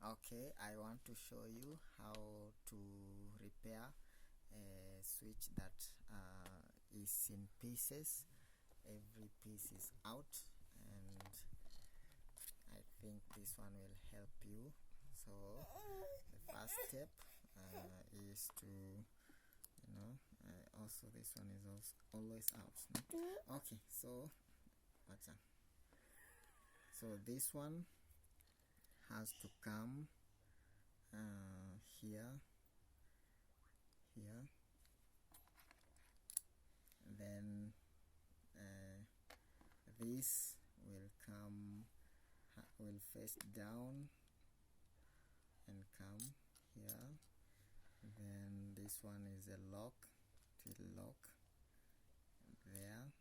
Okay, I want to show you how to repair a switch that is in pieces. Every piece is out, and I think this one will help you. So the first step is to, also this one is also always out. Okay, so what's that? So this one has to come here, then this will face down and come here. Then this one is a lock, it will lock there.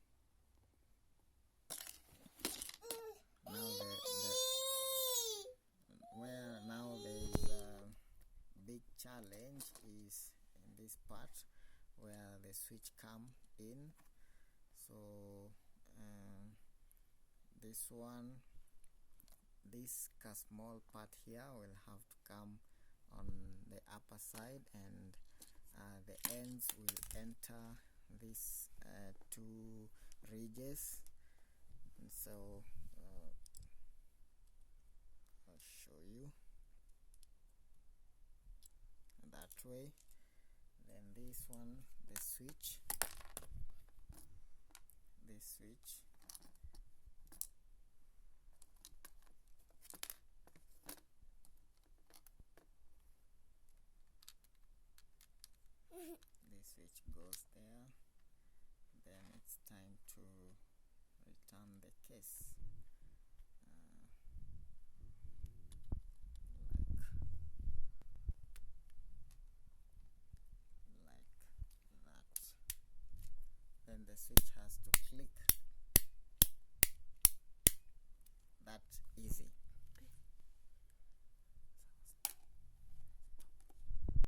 Now there is a big challenge is in this part where the switch come in. So this small part here will have to come on the upper side, and the ends will enter these two ridges. And so I'll show you that way. Then this one, the switch, this switch goes there. Then it's time to return the case, like that. Then the switch has to click